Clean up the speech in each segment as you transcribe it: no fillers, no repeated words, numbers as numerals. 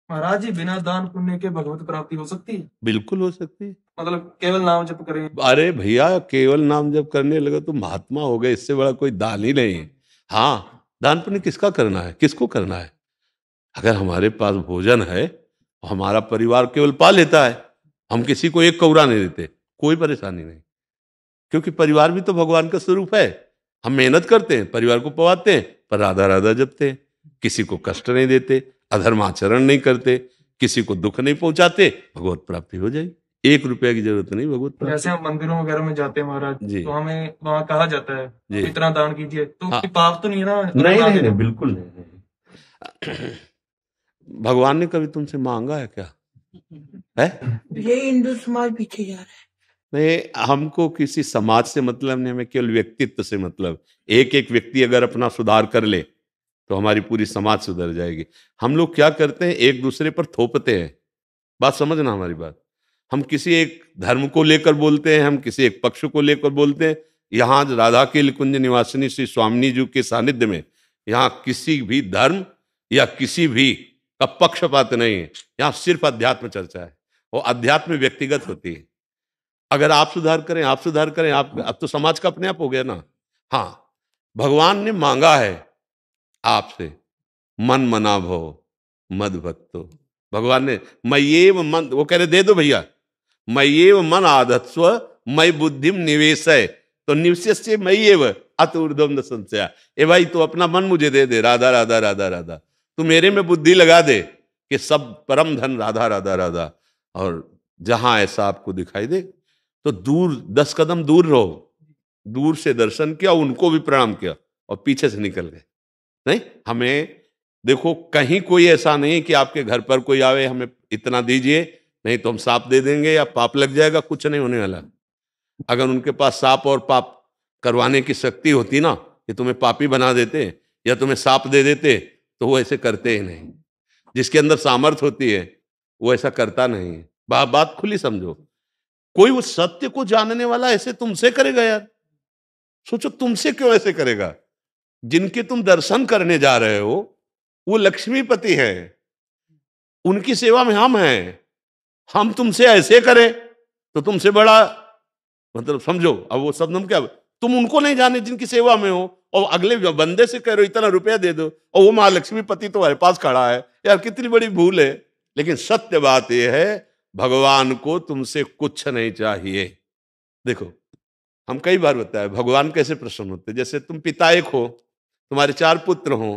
महाराज जी, बिना दान पुण्य के भगवत प्राप्ति हो सकती है? बिल्कुल हो सकती है। मतलब केवल नाम जप करें? अरे भैया, केवल नाम जब करने लगे तो महात्मा हो गए, इससे बड़ा कोई दान ही नहीं है। हाँ, दान पुण्य किसका करना है, किसको करना है? अगर हमारे पास भोजन है, हमारा परिवार केवल पा लेता है, हम किसी को एक कौरा नहीं देते, कोई परेशानी नहीं। क्योंकि परिवार भी तो भगवान का स्वरूप है। हम मेहनत करते हैं, परिवार को पवाते हैं, पर राधा राधा जपते हैं, किसी को कष्ट नहीं देते, अधर्म आचरण नहीं करते, किसी को दुख नहीं पहुंचाते, भगवत प्राप्ति हो जाएगी। 1 रुपया की जरूरत नहीं भगवत जैसे प्राप्ति। हम मंदिरों वगैरह में जाते हैं महाराज, जी तो हमें वहां कहा जाता है जी। तो इतना दान कीजिए, तो हाँ, कोई पाप तो नहीं है ना अगर नहीं ना नहीं दे नहीं, रहे? बिल्कुल नहीं। भगवान ने कभी तुमसे मांगा है क्या? है? ये हिंदू समाज पीछे जा रहा है। नहीं, हमको किसी समाज से मतलब नहीं, हमें केवल व्यक्तित्व से मतलब। एक एक व्यक्ति अगर अपना सुधार कर ले तो हमारी पूरी समाज सुधर जाएगी। हम लोग क्या करते हैं, एक दूसरे पर थोपते हैं। बात समझना हमारी बात। हम किसी एक धर्म को लेकर बोलते हैं, हम किसी एक पक्ष को लेकर बोलते हैं। यहाँ राधा के कुंज निवासिनी श्री स्वामिनी जी के सानिध्य में यहाँ किसी भी धर्म या किसी भी का पक्षपात नहीं है। यहाँ सिर्फ अध्यात्म चर्चा है, और अध्यात्म व्यक्तिगत होती है। अगर आप सुधार करें, आप सुधार करें, आप अब तो समाज का अपने आप हो गया ना। हाँ, भगवान ने मांगा है आपसे, मन मना भो मद भक्तो। भगवान ने मय्येव मन, वो कह रहे दे दो भैया, मय्येव मन आधत्स्व मई बुद्धिम निवेशय। तो निवेश्य मय्येव अत ऊर्ध्वम न संशया। ए भाई, तू अपना मन मुझे दे दे, राधा राधा राधा राधा, तू मेरे में बुद्धि लगा दे कि सब परम धन राधा राधा राधा। और जहां ऐसा आपको दिखाई दे तो दूर 10 कदम दूर रहो। दूर से दर्शन किया, उनको भी प्रणाम किया और पीछे से निकल गए। नहीं, हमें देखो, कहीं कोई ऐसा नहीं कि आपके घर पर कोई आवे हमें इतना दीजिए, नहीं तो हम सांप दे देंगे या पाप लग जाएगा, कुछ नहीं होने वाला। अगर उनके पास सांप और पाप करवाने की शक्ति होती ना, कि तुम्हें पापी बना देते या तुम्हें सांप दे देते, तो वो ऐसे करते ही नहीं। जिसके अंदर सामर्थ होती है वो ऐसा करता नहीं है। बात खुली समझो। कोई उस सत्य को जानने वाला ऐसे तुमसे करेगा यार? सोचो, तुमसे क्यों ऐसे करेगा? जिनके तुम दर्शन करने जा रहे हो वो लक्ष्मीपति है, उनकी सेवा में हम हैं। हम तुमसे ऐसे करें तो तुमसे बड़ा, मतलब समझो। अब वो शब्द हम क्या, तुम उनको नहीं जाने जिनकी सेवा में हो, और अगले बंदे से कह रहे हो इतना रुपया दे दो, और वो महालक्ष्मी पति तुम्हारे पास खड़ा है। यार कितनी बड़ी भूल है। लेकिन सत्य बात यह है, भगवान को तुमसे कुछ नहीं चाहिए। देखो, हम कई बार बताया भगवान कैसे प्रसन्न होते। जैसे तुम पिता एक हो, तुम्हारे 4 पुत्र हो,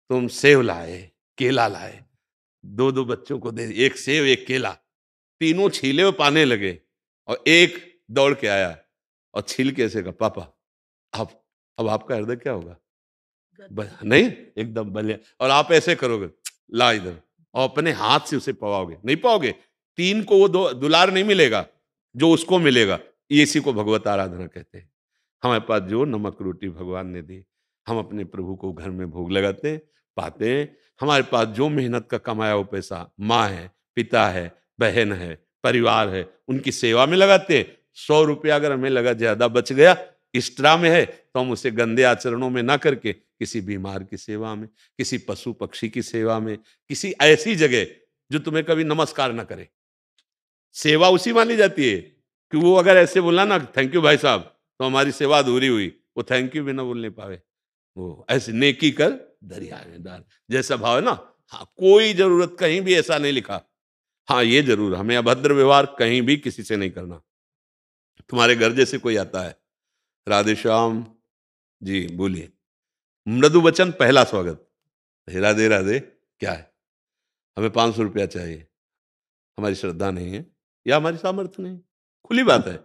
तुम सेव लाए, केला लाए, दो दो बच्चों को दे, एक सेव एक केला, तीनों छीले और पाने लगे, और एक दौड़ के आया और छील के ऐसे कहा पापा। अब आपका हृदय क्या होगा? नहीं, एकदम बलिया। और आप ऐसे करोगे, ला इधर, और अपने हाथ से उसे पवाओगे, नहीं पाओगे। तीन को वो दुलार नहीं मिलेगा जो उसको मिलेगा। इसी को भगवत आराधना कहते हैं। हमारे पास जो नमक रोटी भगवान ने दी, हम अपने प्रभु को घर में भोग लगाते हैं, पाते हैं। हमारे पास जो मेहनत का कमाया वो पैसा माँ है, पिता है, बहन है, परिवार है, उनकी सेवा में लगाते हैं। 100 रुपया अगर हमें लगा ज्यादा बच गया, एक्स्ट्रा में है, तो हम उसे गंदे आचरणों में ना करके किसी बीमार की सेवा में, किसी पशु पक्षी की सेवा में, किसी ऐसी जगह जो तुम्हें कभी नमस्कार ना करे, सेवा उसी मानी जाती है। कि वो अगर ऐसे बोला ना थैंक यू भाई साहब, तो हमारी सेवा अधूरी हुई। वो थैंक यू भी ना बोल नहीं पावे। वो ऐसे नेकी कर दरिया में डाल जैसा भाव है ना। हाँ, कोई जरूरत कहीं भी ऐसा नहीं लिखा। हाँ, ये जरूर, हमें अभद्र व्यवहार कहीं भी किसी से नहीं करना। तुम्हारे घर जैसे कोई आता है, राधे श्याम जी बोलिए, मृदु वचन पहला स्वागत, राधे राधे, क्या है, हमें 500 रुपया चाहिए, हमारी श्रद्धा नहीं है या हमारी सामर्थ्य नहीं, खुली बात है।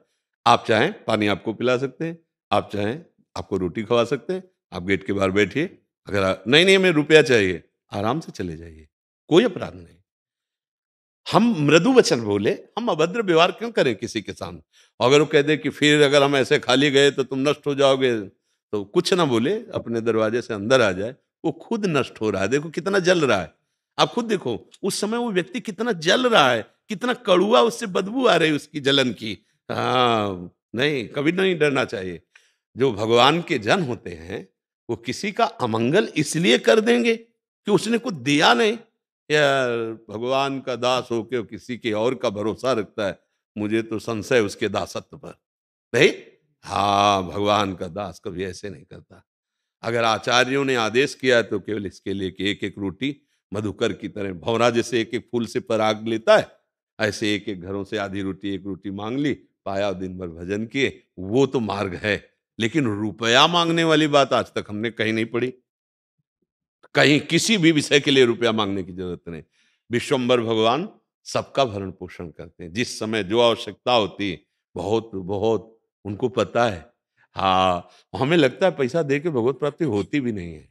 आप चाहें पानी आपको पिला सकते हैं, आप चाहें आपको रोटी खवा सकते हैं, आप गेट के बाहर बैठिए। अगर नहीं नहीं हमें रुपया चाहिए, आराम से चले जाइए, कोई अपराध नहीं। हम मृदु वचन बोले, हम अभद्र व्यवहार क्यों करें किसी के सामने? अगर वो कह दे कि फिर अगर हम ऐसे खाली गए तो तुम नष्ट हो जाओगे, तो कुछ ना बोले, अपने दरवाजे से अंदर आ जाए। वो खुद नष्ट हो रहा है, देखो कितना जल रहा है। आप खुद देखो उस समय वो व्यक्ति कितना जल रहा है, कितना कड़ुआ उससे बदबू आ रही है उसकी जलन की। हाँ, नहीं, कभी नहीं डरना चाहिए। जो भगवान के जन होते हैं वो किसी का अमंगल इसलिए कर देंगे कि उसने कुछ दिया नहीं, यार भगवान का दास होके किसी के और का भरोसा रखता है, मुझे तो संशय उसके दासत्व पर। नहीं, हाँ, भगवान का दास कभी ऐसे नहीं करता। अगर आचार्यों ने आदेश किया है तो केवल इसके लिए कि एक एक रोटी मधुकर की तरह, भंवरा जैसे एक एक फूल से पराग लेता है, ऐसे एक एक घरों से आधी रोटी एक रोटी मांग ली, पाया, दिन भर भजन किए, वो तो मार्ग है। लेकिन रुपया मांगने वाली बात आज तक हमने कहीं नहीं पढ़ी। कहीं किसी भी विषय के लिए रुपया मांगने की जरूरत नहीं। विश्वम्बर भगवान सबका भरण पोषण करते हैं, जिस समय जो आवश्यकता होती है, बहुत बहुत उनको पता है। हाँ, हमें लगता है पैसा दे के भगवत प्राप्ति होती भी नहीं है।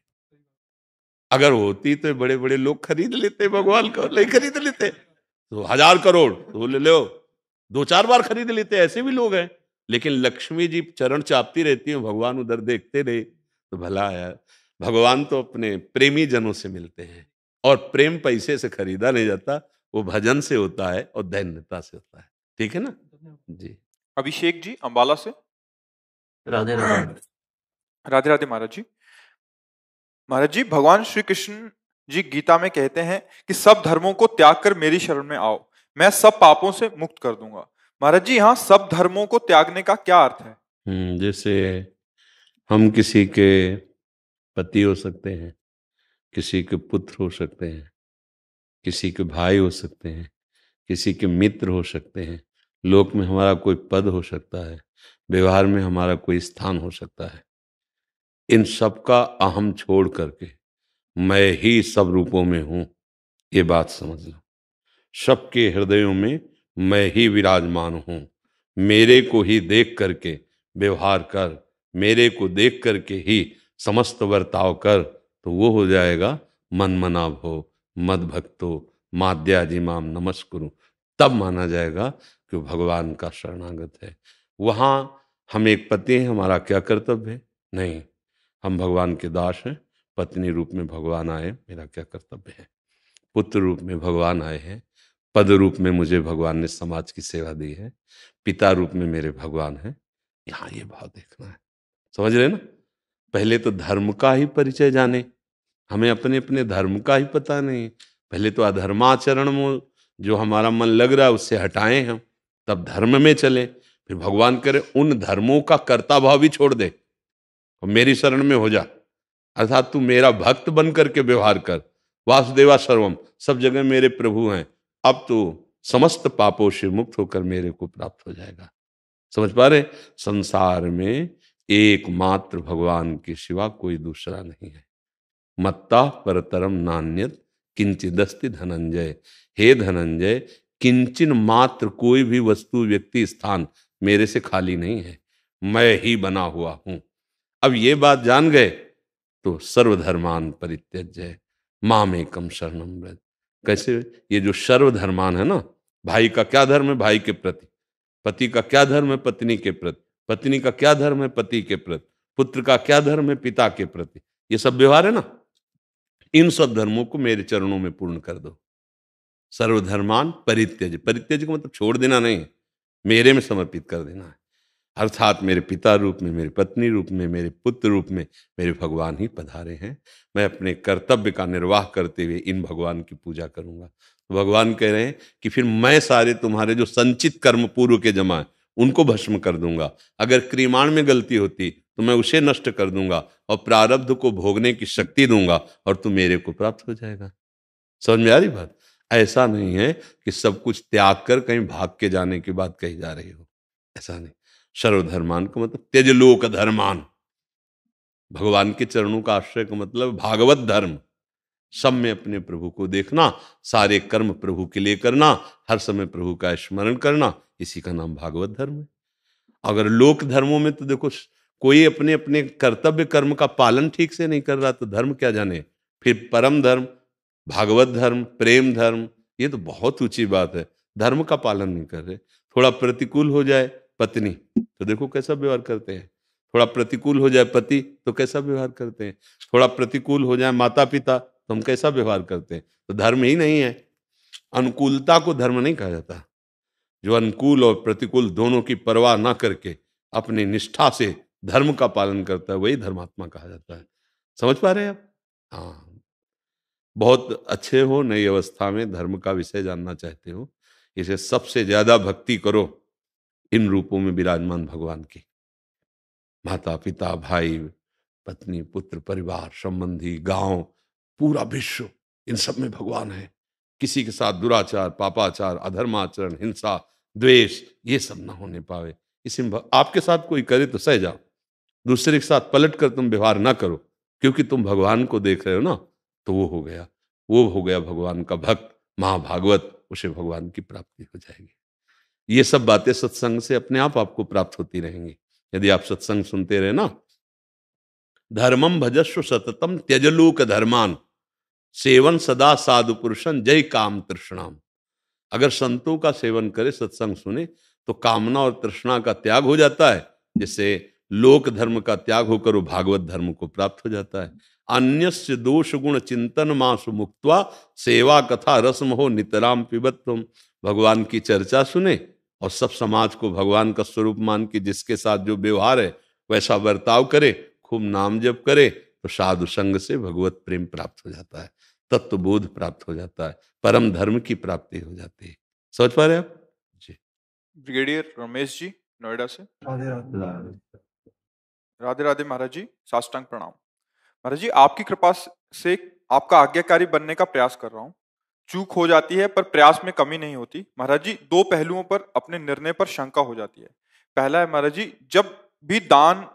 अगर होती तो बड़े बड़े लोग खरीद लेते, भगवान को नहीं खरीद लेते तो 1000 करोड़ तो ले लो, 2-4 बार खरीद लेते, ऐसे भी लोग हैं। लेकिन लक्ष्मी जी चरण चापती रहती है, भगवान उधर देखते रहे तो भला यार। भगवान तो अपने प्रेमी जनों से मिलते हैं, और प्रेम पैसे से खरीदा नहीं जाता, वो भजन से होता है और दैन्यता से होता है। ठीक है ना जी। अभिषेक जी अंबाला से। राधे राधे। राधे राधे महाराज जी। महाराज जी, भगवान श्री कृष्ण जी गीता में कहते हैं कि सब धर्मों को त्याग कर मेरी शरण में आओ, मैं सब पापों से मुक्त कर दूंगा। महाराज जी, यहाँ सब धर्मों को त्यागने का क्या अर्थ है? जैसे हम किसी के पति हो सकते हैं, किसी के पुत्र हो सकते हैं, किसी के भाई हो सकते हैं, किसी के मित्र हो सकते हैं, लोक में हमारा कोई पद हो सकता है, व्यवहार में हमारा कोई स्थान हो सकता है। इन सब का अहम छोड़ करके मैं ही सब रूपों में हूं, ये बात समझ लो। सबके हृदयों में मैं ही विराजमान हूं। मेरे को ही देख करके व्यवहार कर, मेरे को देख करके ही समस्त बर्ताव कर, तो वो हो जाएगा मन मना भो मद भक्तो माद्याजी माम नमस्कुरु। तब माना जाएगा कि वो भगवान का शरणागत है। वहां हम एक पति हैं, हमारा क्या कर्तव्य है? नहीं, हम भगवान के दास हैं। पत्नी रूप में भगवान आए, मेरा क्या कर्तव्य है? पुत्र रूप में भगवान आए हैं, पद रूप में मुझे भगवान ने समाज की सेवा दी है, पिता रूप में मेरे भगवान हैं। यहाँ ये भाव देखना है, समझ रहे ना? पहले तो धर्म का ही परिचय जाने, हमें अपने अपने धर्म का ही पता नहीं। पहले तो अधर्माचरण में जो हमारा मन लग रहा है उससे हटाएं हम, तब धर्म में चले। फिर भगवान करे उन धर्मों का कर्ता भाव भी छोड़ दे और मेरी शरण में हो जा, अर्थात तू मेरा भक्त बन करके व्यवहार कर। वासुदेवा सर्वम, सब जगह मेरे प्रभु हैं। अब तो समस्त पापों से मुक्त होकर मेरे को प्राप्त हो जाएगा। समझ पा रहे? संसार में एकमात्र भगवान के सिवा कोई दूसरा नहीं है। मत्ता परतरम नान्यत किंचिदस्ति धनंजय। हे धनंजय, किंचन मात्र कोई भी वस्तु व्यक्ति स्थान मेरे से खाली नहीं है, मैं ही बना हुआ हूं। अब ये बात जान गए तो सर्वधर्मान परित्यज्य मामेकम शरणम व्रज। कैसे? ये जो सर्वधर्मान है ना, भाई का क्या धर्म है भाई के प्रति, पति का क्या धर्म है पत्नी के प्रति, पत्नी का क्या धर्म है पति के प्रति, पुत्र का क्या धर्म है पिता के प्रति, ये सब व्यवहार है ना, इन सब धर्मों को मेरे चरणों में पूर्ण कर दो। सर्वधर्मान परित्यज, परित्यज का मतलब छोड़ देना नहीं, मेरे में समर्पित कर देना है। अर्थात मेरे पिता रूप में, मेरी पत्नी रूप में, मेरे पुत्र रूप में मेरे भगवान ही पधारे हैं। मैं अपने कर्तव्य का निर्वाह करते हुए इन भगवान की पूजा करूंगा। तो भगवान कह रहे हैं कि फिर मैं सारे तुम्हारे जो संचित कर्म पूर्व के जमा है उनको भस्म कर दूंगा। अगर क्रियमाण में गलती होती तो मैं उसे नष्ट कर दूंगा और प्रारब्ध को भोगने की शक्ति दूंगा और तू मेरे को प्राप्त हो जाएगा। समझ में आ रही बात? ऐसा नहीं है कि सब कुछ त्याग कर कहीं भाग के जाने की बात कही जा रही हो, ऐसा नहीं। सर्वधर्मान का मतलब त्यज लोक धर्मान, भगवान के चरणों का आश्रय का मतलब भागवत धर्म। सब में अपने प्रभु को देखना, सारे कर्म प्रभु के लिए करना, हर समय प्रभु का स्मरण करना, इसी का नाम भागवत धर्म है। अगर लोक धर्मों में तो देखो, कोई अपने अपने कर्तव्य कर्म का पालन ठीक से नहीं कर रहा तो धर्म क्या जाने। फिर परम धर्म, भागवत धर्म, प्रेम धर्म, ये तो बहुत ऊंची बात है। धर्म का पालन नहीं कर रहे, थोड़ा प्रतिकूल हो जाए पत्नी तो देखो कैसा व्यवहार करते हैं, थोड़ा प्रतिकूल हो जाए पति तो कैसा व्यवहार करते हैं, थोड़ा प्रतिकूल हो जाए माता पिता तो हम कैसा व्यवहार करते हैं। तो धर्म ही नहीं है। अनुकूलता को धर्म नहीं कहा जाता। जो अनुकूल और प्रतिकूल दोनों की परवाह ना करके अपनी निष्ठा से धर्म का पालन करता है वही धर्मात्मा कहा जाता है। समझ पा रहे हैं आप? हाँ, बहुत अच्छे हो, नई अवस्था में धर्म का विषय जानना चाहते हो, इसे सबसे ज्यादा भक्ति करो इन रूपों में विराजमान भगवान की। माता पिता, भाई, पत्नी, पुत्र, परिवार, संबंधी, गांव, पूरा विश्व, इन सब में भगवान है। किसी के साथ दुराचार, पापाचार, अधर्माचरण, हिंसा, द्वेष, ये सब ना होने पावे। इसमें आपके साथ कोई करे तो सह जाओ, दूसरे के साथ पलट कर तुम व्यवहार ना करो, क्योंकि तुम भगवान को देख रहे हो ना, तो वो हो गया भगवान का भक्त, महाभागवत, उसे भगवान की प्राप्ति हो जाएगी। ये सब बातें सत्संग से अपने आप आपको प्राप्त होती रहेंगी, यदि आप सत्संग सुनते रहे ना। धर्मम भजस्व सततम त्यजलोक धर्मान, सेवन सदा साधु पुरुषन जय काम तृष्णाम। अगर संतों का सेवन करे, सत्संग सुने, तो कामना और तृष्णा का त्याग हो जाता है, जिससे लोक धर्म का त्याग होकर वो भागवत धर्म को प्राप्त हो जाता है। अन्यस्य दोष गुण चिंतन मासु मुक्त्वा सेवा कथा रसम हो नितराम पिबत तुम। भगवान की चर्चा सुने और सब समाज को भगवान का स्वरूप मान के जिसके साथ जो व्यवहार है वैसा बर्ताव करे, खूब नाम जप करे, तो साधु संग से भगवत प्रेम प्राप्त हो जाता है, तत्व बोध प्राप्त हो जाता है, परम धर्म की प्राप्ति हो जाती है। समझ पा रहे आप जी? ब्रिगेडियर रमेश जी नोएडा से। राधे राधे। राधे राधे महाराज जी, साष्टांग प्रणाम। महाराज जी, आपकी कृपा से आपका आज्ञाकारी बनने का प्रयास कर रहा हूँ। चूक हो जाती है पर प्रयास में कमी नहीं होती। महाराज जी, दो पहलुओं पर अपने निर्णय पर शंका हो जाती है। पहला है महाराज जी, जब भी दान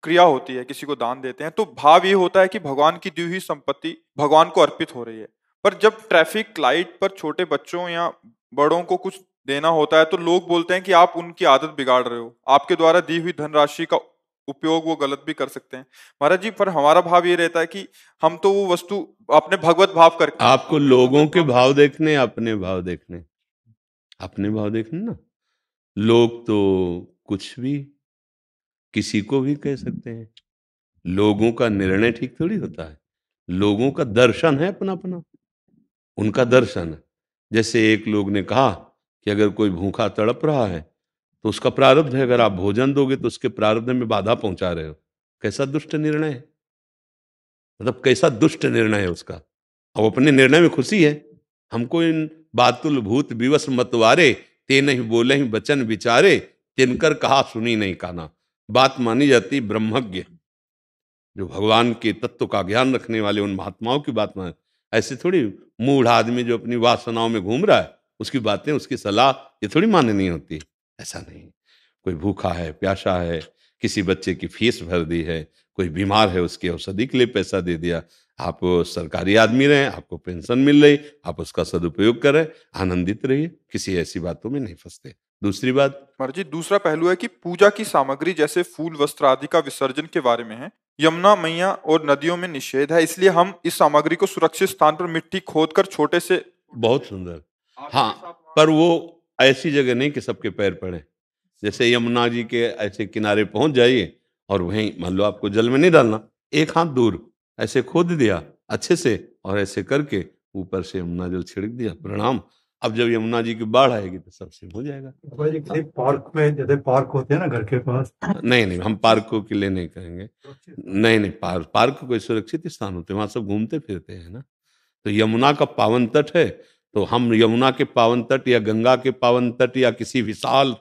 क्रिया होती है, किसी को दान देते हैं, तो भाव ये होता है कि भगवान की दी हुई संपत्ति भगवान को अर्पित हो रही है। पर जब ट्रैफिक लाइट पर छोटे बच्चों या बड़ों को कुछ देना होता है तो लोग बोलते हैं कि आप उनकी आदत बिगाड़ रहे हो, आपके द्वारा दी हुई धनराशि का उपयोग वो गलत भी कर सकते हैं। महाराज जी, पर हमारा भाव ये रहता है कि हम तो वो वस्तु अपने भगवत भाव करके। आपको लोगों के भाव देखने, अपने भाव देखने, अपने भाव देखने ना। लोग तो कुछ भी किसी को भी कह सकते हैं, लोगों का निर्णय ठीक थोड़ी होता है। लोगों का दर्शन है अपना अपना, उनका दर्शन है। जैसे एक लोग ने कहा कि अगर कोई भूखा तड़प रहा है तो उसका प्रारब्ध है, अगर आप भोजन दोगे तो उसके प्रारब्ध में बाधा पहुंचा रहे हो। कैसा दुष्ट निर्णय है, मतलब कैसा दुष्ट निर्णय है उसका। अब अपने निर्णय में खुशी है, हमको इन बातुल भूत विवश मतवारे, ते नहीं बोले ही वचन विचारे, तिनकर कहा सुनी नहीं काना। बात मानी जाती ब्रह्मज्ञ, जो भगवान के तत्व का ज्ञान रखने वाले उन महात्माओं की बात मान। ऐसे थोड़ी मूढ़ आदमी जो अपनी वासनाओं में घूम रहा है, उसकी बातें, उसकी सलाह ये थोड़ी माननी होती। ऐसा नहीं। कोई भूखा है, प्यासा है, किसी बच्चे की फीस भर दी है, कोई बीमार है, उसकी औषधि के लिए पैसा दे दिया। आप सरकारी आदमी रहे, आपको पेंशन मिल रही, आप उसका सदुपयोग कर रहे, आनंदित रहिए, किसी ऐसी बातों में नहीं फंसते। दूसरी बात महाराज जी, दूसरा पहलू है कि पूजा की सामग्री जैसे फूल, वस्त्र आदि का विसर्जन के बारे में है। यमुना मैया और नदियों में निषेध है, इसलिए हम इस सामग्री को सुरक्षित स्थान पर मिट्टी खोदकर छोटे से। बहुत सुंदर। हाँ, पर वो ऐसी जगह नहीं कि सबके पैर पड़े। जैसे यमुना जी के ऐसे किनारे पहुंच जाइए और वहीं मान लो आपको जल में नहीं डालना, एक हाथ दूर ऐसे खोद दिया अच्छे से और ऐसे करके ऊपर से यमुना जल छिड़क दिया, प्रणाम। अब जब यमुना जी की बाढ़ आएगी तो सबसे हो जाएगा। पार्क में, जैसे पार्क होते हैं ना घर के पास। नहीं नहीं, हम पार्कों के लिए नहीं करेंगे। नहीं नहीं, पार्क कोई सुरक्षित स्थान होते हैं, वहां सब घूमते फिरते हैं ना। तो यमुना का पावन तट है, तो हम यमुना के पावन तट या गंगा के पावन तट या किसी विशाल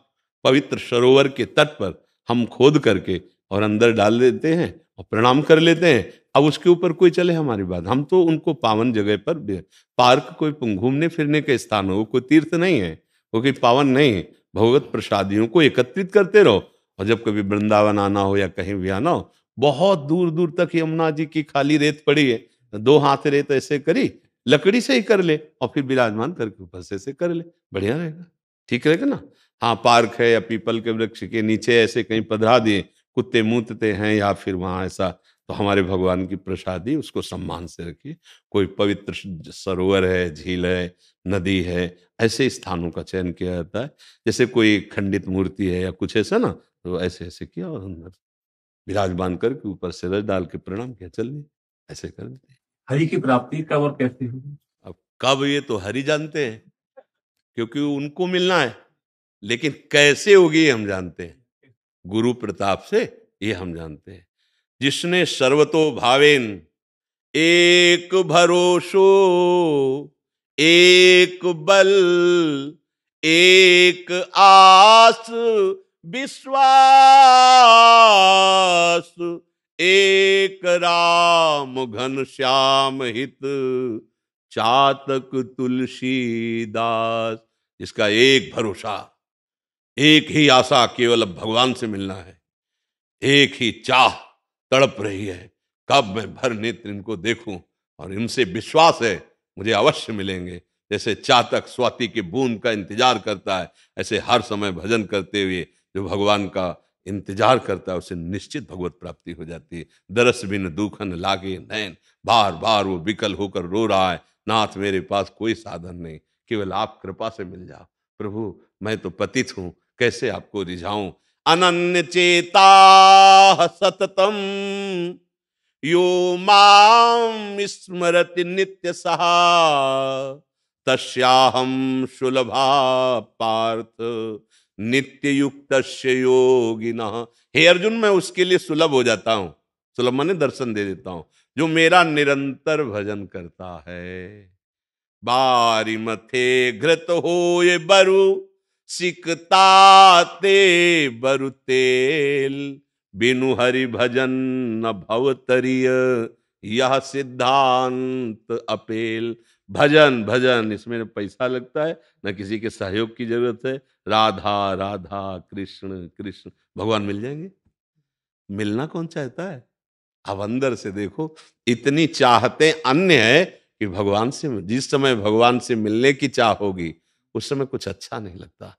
पवित्र सरोवर के तट पर हम खोद करके और अंदर डाल देते हैं और प्रणाम कर लेते हैं। अब उसके ऊपर कोई चले हमारी बात, हम तो उनको पावन जगह पर। पार्क कोई घूमने फिरने का स्थान हो, कोई तीर्थ नहीं है, वो कोई पावन नहीं है। भगवत प्रसादियों को एकत्रित करते रहो, और जब कभी वृंदावन आना हो या कहीं भी आना हो, बहुत दूर दूर तक यमुना जी की खाली रेत पड़ी है, 2 हाथ रेत ऐसे करी, लकड़ी से ही कर ले और फिर विराजमान करके ऊपर से ऐसे कर ले, बढ़िया रहेगा, ठीक रहेगा ना। हाँ, पार्क है या पीपल के वृक्ष के नीचे ऐसे कहीं पधरा दिए, कुत्ते मूतते हैं या फिर वहां ऐसा, तो हमारे भगवान की प्रसादी, उसको सम्मान से रखिए। कोई पवित्र सरोवर है, झील है, नदी है, ऐसे स्थानों का चयन किया जाता है। जैसे कोई खंडित मूर्ति है या कुछ ऐसा ना, तो ऐसे ऐसे किया और अंदर विराजमान करके ऊपर से रस डाल के प्रणाम किया, चलिए ऐसे कर देते। हरि की प्राप्ति कब और कैसे होगी? अब कब ये तो हरि जानते हैं, क्योंकि उनको मिलना है, लेकिन कैसे होगी ये हम जानते हैं, गुरु प्रताप से, ये हम जानते हैं। जिसने सर्वतो भावेन एक भरोसो, एक बल, एक आस विश्वास, एक राम घन श्याम हित चातक तुलसीदास। जिसका एक भरोसा, एक ही आशा, केवल अब भगवान से मिलना है, एक ही चाह तड़प रही है, कब मैं भर नेत्र इनको देखूं, और इनसे विश्वास है मुझे अवश्य मिलेंगे। जैसे चातक स्वाति के बूंद का इंतजार करता है, ऐसे हर समय भजन करते हुए जो भगवान का इंतजार करता है उसे निश्चित भगवत प्राप्ति हो जाती है। दरस बिन दूखन लागे नैन, बार बार वो विकल होकर रो रहा है, नाथ मेरे पास कोई साधन नहीं, केवल आप कृपा से मिल जाओ। प्रभु मैं तो पतित हूं, कैसे आपको रिझाऊं। अनन्य चेता सततम यो माम स्मरति नित्य सहा, तस्याहम सुलभा पार्थ नित्य युक्तस्य योगिनः। हे अर्जुन, मैं उसके लिए सुलभ हो जाता हूं, सुलभ माने दर्शन दे देता हूं, जो मेरा निरंतर भजन करता है। बारी मथे घृत होए बरु, सिकताते बरु तेल, बिनु हरि भजन न भवतरिय, यह सिद्धांत अपेल। भजन भजन, इसमें न पैसा लगता है न किसी के सहयोग की जरूरत है। राधा राधा कृष्ण कृष्ण, भगवान मिल जाएंगे। मिलना कौन चाहता है? अब अंदर से देखो, इतनी चाहते अन्य है कि भगवान से, जिस समय भगवान से मिलने की चाह होगी उस समय कुछ अच्छा नहीं लगता।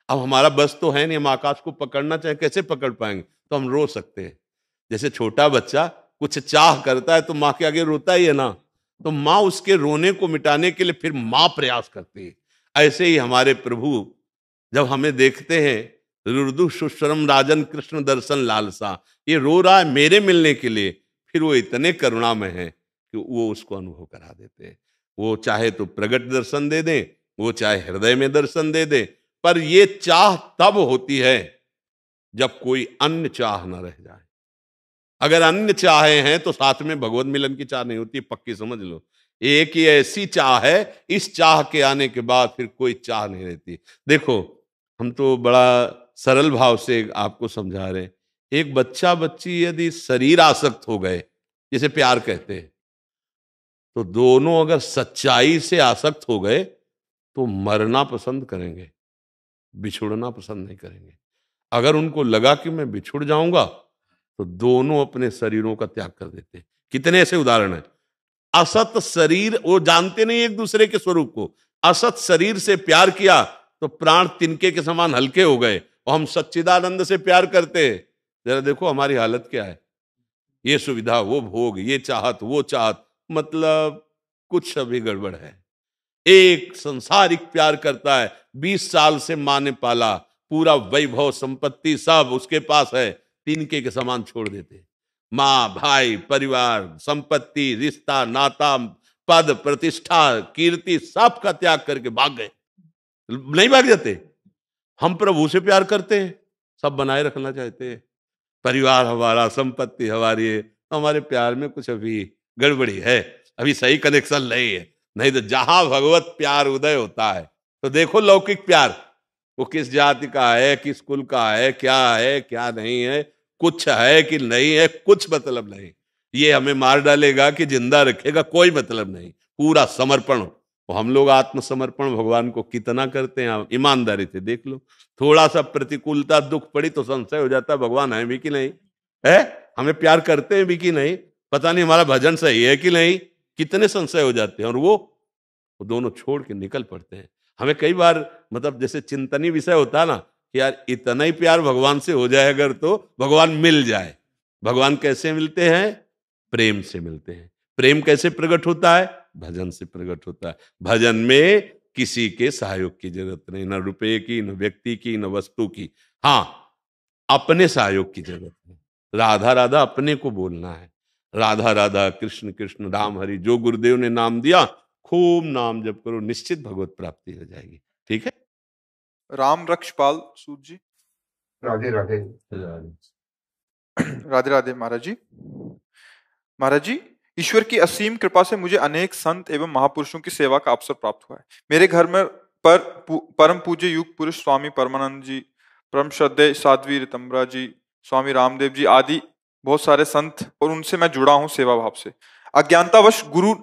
अब हमारा बस तो है नहीं, हम आकाश को पकड़ना चाहे कैसे पकड़ पाएंगे? तो हम रो सकते हैं। जैसे छोटा बच्चा कुछ चाह करता है तो माँ के आगे रोता ही है ना, तो माँ उसके रोने को मिटाने के लिए फिर माँ प्रयास करती है। ऐसे ही हमारे प्रभु जब हमें देखते हैं, रुदु सुश्रम राजन कृष्ण दर्शन लालसा, ये रो रहा है मेरे मिलने के लिए, फिर वो इतने करुणामय हैं कि वो उसको अनुभव करा देते हैं। वो चाहे तो प्रगट दर्शन दे दें, वो चाहे हृदय में दर्शन दे दें, पर ये चाह तब होती है जब कोई अन्य चाह न रह जाए। अगर अन्य चाहे हैं तो साथ में भगवत मिलन की चाह नहीं होती, पक्की समझ लो। एक ही ऐसी चाह है, इस चाह के आने के बाद फिर कोई चाह नहीं रहती। देखो, हम तो बड़ा सरल भाव से आपको समझा रहे हैं। एक बच्चा बच्ची यदि शरीर आसक्त हो गए, जिसे प्यार कहते हैं, तो दोनों अगर सच्चाई से आसक्त हो गए तो मरना पसंद करेंगे, बिछुड़ना पसंद नहीं करेंगे। अगर उनको लगा कि मैं बिछुड़ जाऊंगा तो दोनों अपने शरीरों का त्याग कर देते हैं। कितने ऐसे उदाहरण हैं। असत शरीर, वो जानते नहीं एक दूसरे के स्वरूप को, असत शरीर से प्यार किया तो प्राण तिनके के समान हल्के हो गए, और हम सच्चिदानंद से प्यार करते हैं। जरा देखो हमारी हालत क्या है। ये सुविधा, वो भोग, ये चाहत, वो चाहत, मतलब कुछ अभी गड़बड़ है। एक संसारिक प्यार करता है, 20 साल से माँ ने पाला, पूरा वैभव संपत्ति सब उसके पास है, तिनके के समान छोड़ देते। माँ भाई परिवार संपत्ति रिश्ता नाता पद प्रतिष्ठा कीर्ति सब का त्याग करके भाग गए। नहीं भाग जाते? हम प्रभु से प्यार करते हैं, सब बनाए रखना चाहते हैं, परिवार हमारा संपत्ति हमारी है, तो हमारे प्यार में कुछ अभी गड़बड़ी है, अभी सही कनेक्शन नहीं है। नहीं तो जहां भगवत प्यार उदय होता है तो देखो लौकिक प्यार, वो किस जाति का है, किस कुल का है, क्या नहीं है, कुछ है कि नहीं है, कुछ मतलब नहीं। ये हमें मार डालेगा कि जिंदा रखेगा, कोई मतलब नहीं। पूरा समर्पण। और हम लोग आत्मसमर्पण भगवान को कितना करते हैं, ईमानदारी से देख लो। थोड़ा सा प्रतिकूलता दुख पड़ी तो संशय हो जाता है भगवान है भी कि नहीं है, हमें प्यार करते हैं भी कि नहीं, पता नहीं हमारा भजन सही है कि नहीं, कितने संशय हो जाते हैं। और वो दोनों छोड़ के निकल पड़ते हैं। हमें कई बार मतलब जैसे चिंतनीय विषय होता है ना कि यार इतना ही प्यार भगवान से हो जाए अगर तो भगवान मिल जाए। भगवान कैसे मिलते हैं? प्रेम से मिलते हैं। प्रेम कैसे प्रकट होता है? भजन से प्रकट होता है। भजन में किसी के सहयोग की जरूरत नहीं, न रुपए की, न व्यक्ति की, न वस्तु की। हाँ, अपने सहयोग की जरूरत है। राधा राधा अपने को बोलना है, राधा राधा कृष्ण कृष्ण राम हरि, जो गुरुदेव ने नाम दिया खूब नाम जप करो, निश्चित भगवत प्राप्ति हो जाएगी। ठीक है। राम रक्षपाल सूद जी। राधे राधे। राधे राधे महाराज जी। महाराज जी, ईश्वर की असीम कृपा से मुझे अनेक संत एवं महापुरुषों की सेवा का अवसर प्राप्त हुआ है। मेरे घर में परम पूज्य युग पुरुष स्वामी परमानंद जी, परम श्रद्धेय साध्वी ऋतंबरा जी, स्वामी रामदेव जी आदि बहुत सारे संत, और उनसे मैं जुड़ा हूं सेवा भाव से। अज्ञानतावश गुरु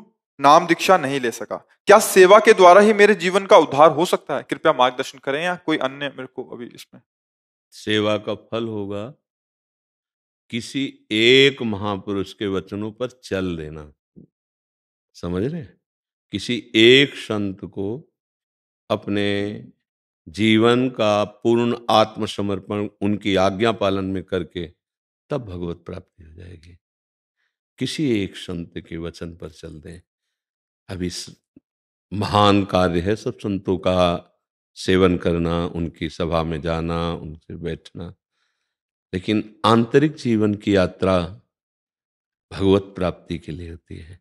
नाम दीक्षा नहीं ले सका। क्या सेवा के द्वारा ही मेरे जीवन का उद्धार हो सकता है? कृपया मार्गदर्शन करें, या कोई अन्य मेरे को अभी इसमें। सेवा का फल होगा किसी एक महापुरुष के वचनों पर चल देना। समझ रहे हैं? किसी एक संत को अपने जीवन का पूर्ण आत्मसमर्पण उनकी आज्ञा पालन में करके तब भगवत प्राप्ति हो जाएगी। किसी एक संत के वचन पर चल दें। अभी महान कार्य है सब संतों का सेवन करना, उनकी सभा में जाना, उनसे बैठना, लेकिन आंतरिक जीवन की यात्रा भगवत प्राप्ति के लिए होती है।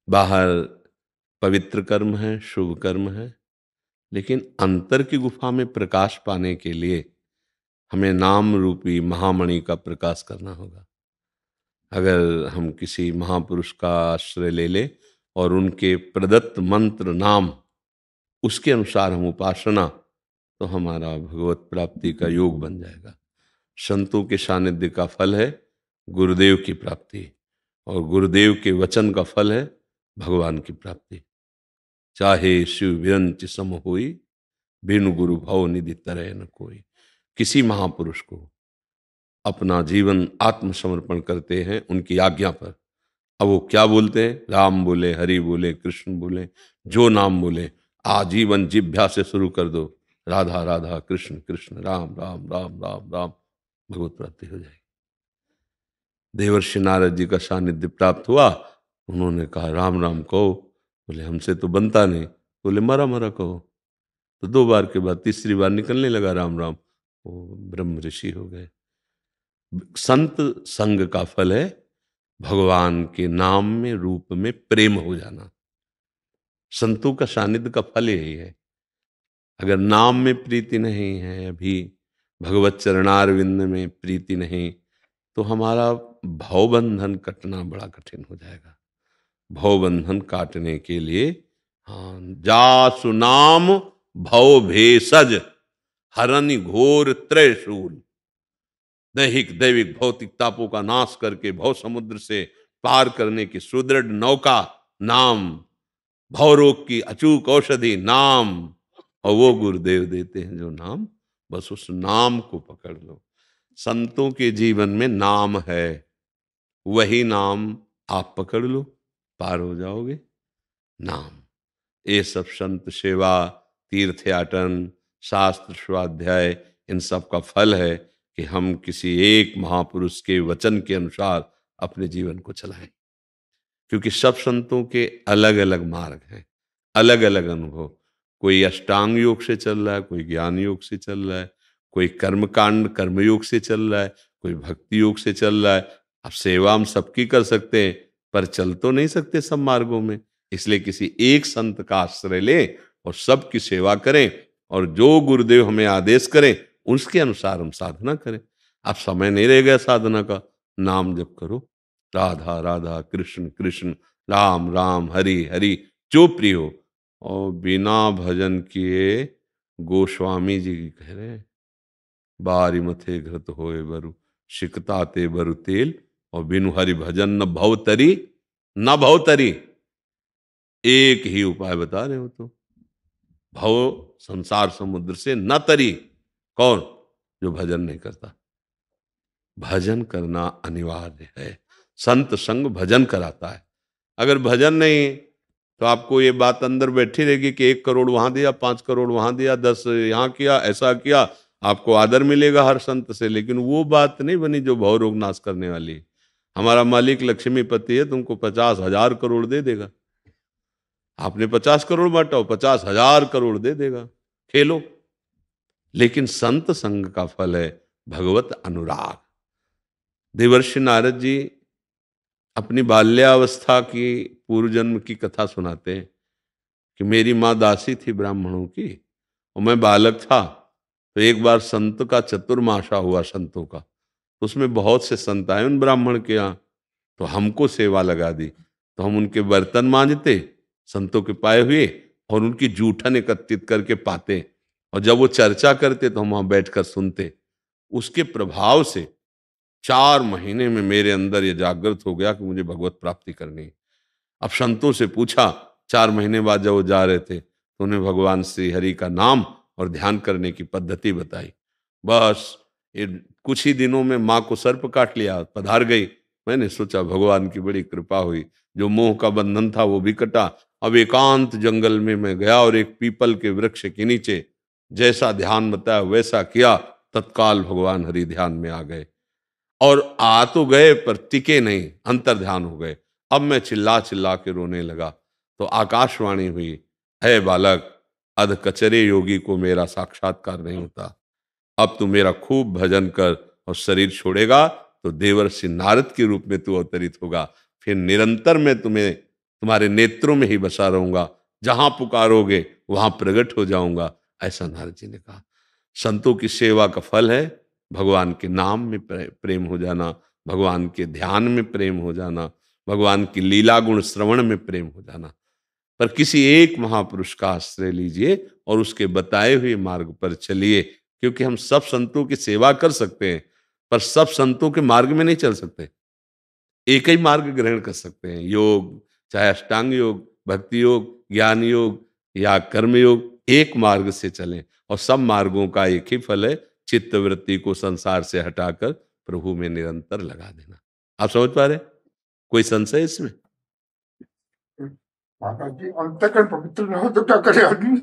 बाहर पवित्र कर्म है, शुभ कर्म है, लेकिन अंतर की गुफा में प्रकाश पाने के लिए हमें नाम रूपी महामणि का प्रकाश करना होगा। अगर हम किसी महापुरुष का आश्रय ले लें और उनके प्रदत्त मंत्र नाम उसके अनुसार हम उपासना, तो हमारा भगवत प्राप्ति का योग बन जाएगा। संतों के सानिध्य का फल है गुरुदेव की प्राप्ति, और गुरुदेव के वचन का फल है भगवान की प्राप्ति। चाहे शिव विरंच सम होई, बिनु गुरु भव निधि तरह न कोई। किसी महापुरुष को अपना जीवन आत्मसमर्पण करते हैं उनकी आज्ञा पर। अब वो क्या बोलते हैं? राम बोले, हरि बोले, कृष्ण बोले, जो नाम बोले, आजीवन जिभ्या से शुरू कर दो, राधा राधा, कृष्ण कृष्ण, राम राम, राम राम राम, भगवत प्राप्ति हो जाएगी। देवर्षि नारद जी का सानिध्य प्राप्त हुआ, उन्होंने कहा राम राम कहो। बोले हमसे तो बनता नहीं। बोले मरा मरा कहो। तो 2 बार के बाद तीसरी बार निकलने लगा राम राम, वो ब्रह्म ऋषि हो गए। संत संग का फल है भगवान के नाम में, रूप में प्रेम हो जाना। संतों का सानिध्य का फल यही है। अगर नाम में प्रीति नहीं है, अभी भगवत चरणारविंद में प्रीति नहीं, तो हमारा भवबंधन कटना बड़ा कठिन हो जाएगा। भवबंधन काटने के लिए हाँ, जासु नाम भव भेषज हरनि घोर त्रयशूल। दैहिक दैविक भौतिक तापों का नाश करके भव समुद्र से पार करने की सुदृढ़ नौका नाम, भवरोग की अचूक औषधि नाम, और वो गुरुदेव देते हैं जो नाम, बस उस नाम को पकड़ लो। संतों के जीवन में नाम है, वही नाम आप पकड़ लो, पार हो जाओगे। नाम, ये सब संत सेवा, तीर्थयाटन, शास्त्र स्वाध्याय, इन सब का फल है कि हम किसी एक महापुरुष के वचन के अनुसार अपने जीवन को चलाएं। क्योंकि सब संतों के अलग अलग मार्ग हैं, अलग अलग अनुभव। कोई अष्टांग योग से चल रहा है, कोई ज्ञान योग से चल रहा है, कोई कर्मकांड कर्मयोग से चल रहा है, कोई भक्ति योग से चल रहा है। अब सेवा हम सबकी कर सकते हैं, पर चल तो नहीं सकते सब मार्गों में। इसलिए किसी एक संत का आश्रय लें और सबकी सेवा करें, और जो गुरुदेव हमें आदेश करें उसके अनुसार हम साधना करें। अब समय नहीं रह गया साधना का, नाम जप करो, राधा राधा, कृष्ण कृष्ण, राम राम, हरि हरि, जो प्रिय हो। और बिना भजन किए गोस्वामी जी कह रहे हैं, बारी मथे घृत होए बरु, शिकताते बरु तेल, और बिनु हरि भजन न भवतरी, न भवतरी। एक ही उपाय बता रहे हो तो, भव संसार समुद्र से न तरी। कौन? जो भजन नहीं करता। भजन करना अनिवार्य है। संत संग भजन कराता है। अगर भजन नहीं तो आपको ये बात अंदर बैठी रहेगी कि 1 करोड़ वहां दिया, 5 करोड़ वहां दिया, 10 यहाँ किया, ऐसा किया, आपको आदर मिलेगा हर संत से, लेकिन वो बात नहीं बनी जो भव रोग नाश करने वाली। हमारा मालिक लक्ष्मीपति है, तुमको 50,000 करोड़ दे देगा। आपने 50 करोड़ बांटा, 50,000 करोड़ दे देगा, खेलो। लेकिन संत संग का फल है भगवत अनुराग। देवर्षि नारद जी अपनी बाल्यावस्था की पूर्व जन्म की कथा सुनाते हैं कि मेरी माँ दासी थी ब्राह्मणों की, और मैं बालक था। तो एक बार संत का चतुर्मासा हुआ, संतों का, उसमें बहुत से संत आए उन ब्राह्मण के यहाँ। तो हमको सेवा लगा दी, तो हम उनके बर्तन मांजते संतों के पाए हुए, और उनकी जूठन एकत्रित करके पाते, और जब वो चर्चा करते तो हम वहां बैठकर सुनते। उसके प्रभाव से 4 महीने में मेरे अंदर ये जागृत हो गया कि मुझे भगवत प्राप्ति करनी है। अब संतों से पूछा, 4 महीने बाद जब वो जा रहे थे तो उन्हें भगवान श्री हरि का नाम और ध्यान करने की पद्धति बताई। बस ये कुछ ही दिनों में माँ को सर्प काट लिया, पधार गई। मैंने सोचा भगवान की बड़ी कृपा हुई, जो मोह का बंधन था वो भी कटा। अब एकांत जंगल में मैं गया और एक पीपल के वृक्ष के नीचे जैसा ध्यान बताया वैसा किया, तत्काल भगवान हरि ध्यान में आ गए। और आ तो गए पर टिके नहीं, अंतर ध्यान हो गए। अब मैं चिल्ला चिल्ला के रोने लगा तो आकाशवाणी हुई, है बालक, अध कचरे योगी को मेरा साक्षात्कार नहीं होता। अब तू मेरा खूब भजन कर और शरीर छोड़ेगा तो देवर्षि नारद के रूप में तू अवतरित होगा। फिर निरंतर मैं तुम्हें तुम्हारे नेत्रों में ही बसा रहूंगा, जहां पुकारोगे वहां प्रकट हो जाऊंगा, ऐसा नारद जी ने कहा। संतों की सेवा का फल है भगवान के नाम में प्रेम हो जाना, भगवान के ध्यान में प्रेम हो जाना, भगवान की लीला गुण श्रवण में प्रेम हो जाना। पर किसी एक महापुरुष का आश्रय लीजिए और उसके बताए हुए मार्ग पर चलिए, क्योंकि हम सब संतों की सेवा कर सकते हैं पर सब संतों के मार्ग में नहीं चल सकते। एक ही मार्ग ग्रहण कर सकते हैं, योग, चाहे अष्टांग योग, भक्ति योग, ज्ञान योग या कर्म योग, एक मार्ग से चलें। और सब मार्गों का एक ही फल है, चित्त वृत्ति को संसार से हटाकर प्रभु में निरंतर लगा देना। आप समझ पा रहे? कोई संशय इसमें? माता जी अंतःकरण पवित्र न हो तो क्या करे आदमी?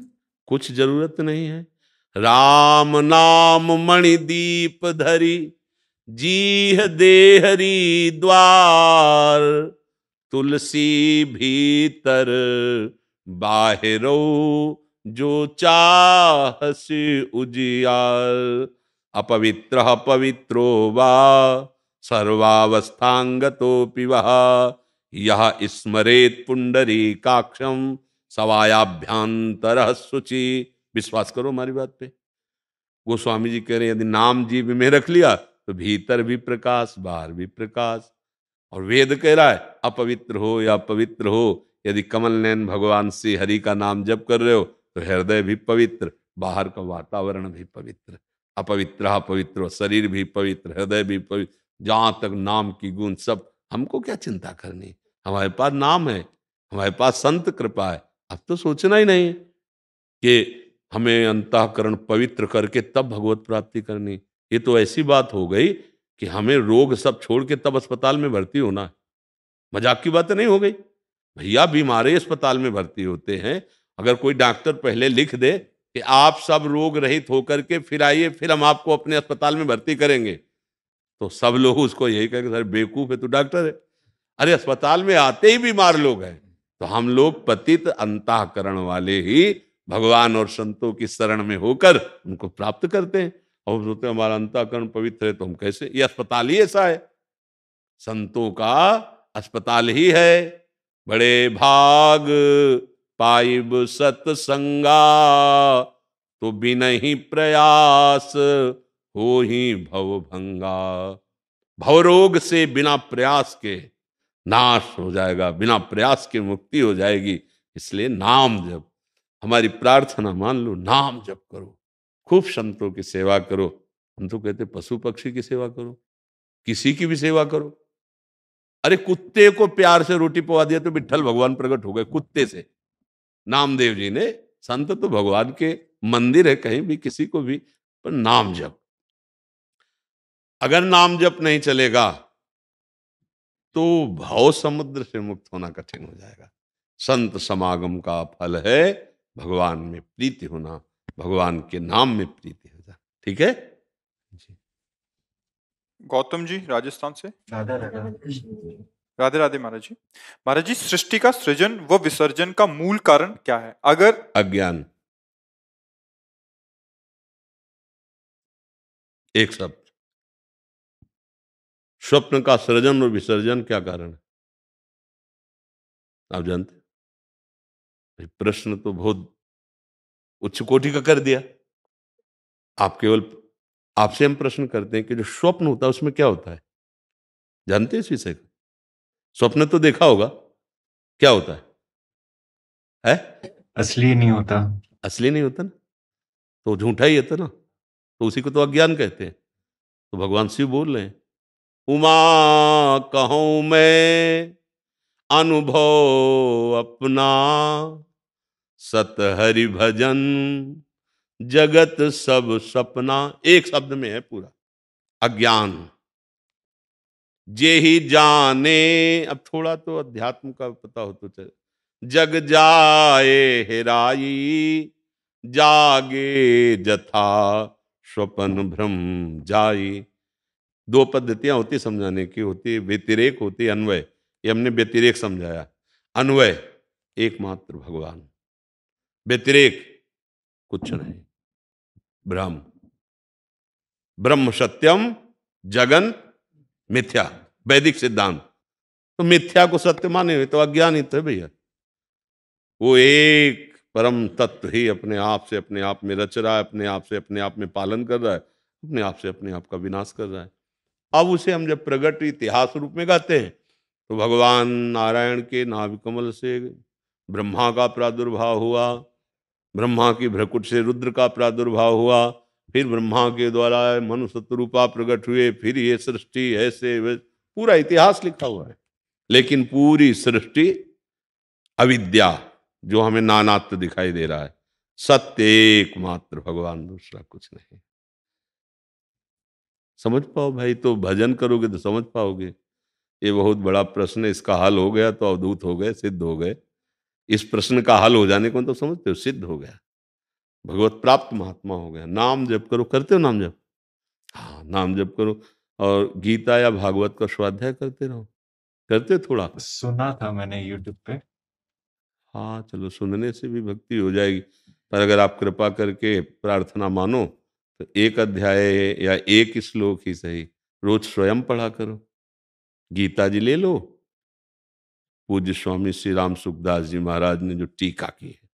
कुछ जरूरत नहीं है। राम नाम मणिदीप धरी, जीह देहरी द्वार, तुलसी भीतर बाहिरो जो चाहसि उजियार। अपवित्र पवित्रो वा सर्वावस्थांगतोऽपि वः, यह स्मरेत पुंडरीकाक्षम सवायाभ्यंतर शुचि। विश्वास करो हमारी बात पे। गोस्वामी जी कह रहे हैं यदि नाम जीव में रख लिया तो भीतर भी प्रकाश बाहर भी प्रकाश। और वेद कह रहा है अपवित्र हो या पवित्र हो, यदि कमल नयन भगवान श्री हरि का नाम जप कर रहे हो तो हृदय भी पवित्र, बाहर का वातावरण भी पवित्र। अपवित्र पवित्र, शरीर भी पवित्र, हृदय भी पवित्र, जहां तक नाम की गुण सब। हमको क्या चिंता करनी, हमारे पास नाम है, हमारे पास संत कृपा है। अब तो सोचना ही नहीं कि हमें अंतःकरण पवित्र करके तब भगवत प्राप्ति करनी। ये तो ऐसी बात हो गई कि हमें रोग सब छोड़ के तब अस्पताल में भर्ती होना है। मजाक की बात नहीं हो गई। भैया बीमारी अस्पताल में भर्ती होते हैं, अगर कोई डॉक्टर पहले लिख दे कि आप सब रोग रहित होकर के फिर आइए, फिर हम आपको अपने अस्पताल में भर्ती करेंगे, तो सब लोग उसको यही कहेंगे सर बेवकूफ है, तू डॉक्टर है। अरे अस्पताल में आते ही बीमार लोग हैं। तो हम लोग पतित अंतःकरण वाले ही भगवान और संतों की शरण में होकर उनको प्राप्त करते हैं। और सोचते हैं हमारा अंतःकरण पवित्र है तो हम कैसे, ये अस्पताल ही ऐसा है, संतों का अस्पताल ही है। बड़े भाग पाइब सत्संगा, तो बिन ही प्रयास हो ही भव भंगा। भवरोग से बिना प्रयास के नाश हो जाएगा, बिना प्रयास के मुक्ति हो जाएगी। इसलिए नाम जप, हमारी प्रार्थना मान लो, नाम जप करो, खूब संतों की सेवा करो। हम तो कहते पशु पक्षी की सेवा करो, किसी की भी सेवा करो। अरे कुत्ते को प्यार से रोटी पवा दिया तो विट्ठल भगवान प्रकट हो गए कुत्ते से। नामदेव जी ने, संत तो भगवान के मंदिर है कहीं भी, किसी को भी, पर नाम जप। अगर नाम जप नहीं चलेगा तो भव समुद्र से मुक्त होना कठिन हो जाएगा। संत समागम का फल है भगवान में प्रीति होना, भगवान के नाम में प्रीति हो जाना। ठीक है जी। गौतम जी राजस्थान से। राधा राधा। राधे राधे महाराज जी। महाराज जी, सृष्टि का सृजन व विसर्जन का मूल कारण क्या है? अगर अज्ञान। एक शब्द, स्वप्न का सृजन और विसर्जन क्या कारण है आप जानते? प्रश्न तो बहुत उच्च कोटि का कर दिया। आप केवल, आपसे हम प्रश्न करते हैं कि जो स्वप्न होता है उसमें क्या होता है, जानते हैं इस विषय को? स्वप्न तो देखा होगा, क्या होता है? असली नहीं होता। असली नहीं होता ना, तो झूठा ही होता ना, तो उसी को तो अज्ञान कहते हैं। तो भगवान शिव बोल रहे हैं, उमा कहूं मैं अनुभव अपना, सत हरि भजन जगत सब सपना। एक शब्द में है पूरा, अज्ञान। जे ही जाने, अब थोड़ा तो अध्यात्म का पता हो तो चले। जग जाए हेराई, जागे जथा स्वपन भ्रम जाई। दो पद्धतियां होती समझाने की, होती व्यतिरेक, होती अन्वय। ये हमने व्यतिरेक समझाया। अन्वय एकमात्र भगवान, व्यतिरेक कुछ नहीं। ब्रह्म, ब्रह्म सत्यम जगन मिथ्या, वैदिक सिद्धांत। तो मिथ्या को सत्य माने हुए तो अज्ञान ही तो है भैया। वो एक परम तत्व ही अपने आप से अपने आप में रच रहा है, अपने आप से अपने आप में पालन कर रहा है, अपने आप से अपने आप का विनाश कर रहा है। अब उसे हम जब प्रगट इतिहास रूप में गाते हैं तो भगवान नारायण के नाभि कमल से ब्रह्मा का प्रादुर्भाव हुआ, ब्रह्मा की भ्रकुट से रुद्र का प्रादुर्भाव हुआ, फिर ब्रह्मा के द्वारा मनुष्य रूपा प्रकट हुए, फिर ये सृष्टि ऐसे पूरा इतिहास लिखा हुआ है। लेकिन पूरी सृष्टि अविद्या, जो हमें नानात्व दिखाई दे रहा है, सत्य एकमात्र भगवान, दूसरा कुछ नहीं। समझ पाओ भाई, तो भजन करोगे तो समझ पाओगे। ये बहुत बड़ा प्रश्न है, इसका हल हो गया तो अवधूत हो गए, सिद्ध हो गए। इस प्रश्न का हल हो जाने को तो समझते हो, सिद्ध हो गया, भगवत प्राप्त महात्मा हो गया। नाम जप करो, करते हो नाम जप? हाँ, नाम जप करो, और गीता या भागवत का स्वाध्याय करते रहो। करते हो थोड़ा? सुना था मैंने यूट्यूब पे। हाँ चलो, सुनने से भी भक्ति हो जाएगी। पर अगर आप कृपा करके प्रार्थना मानो तो एक अध्याय या एक श्लोक ही सही रोज स्वयं पढ़ा करो। गीता जी ले लो, पूज्य स्वामी श्री राम सुखदास जी महाराज ने जो टीका की है,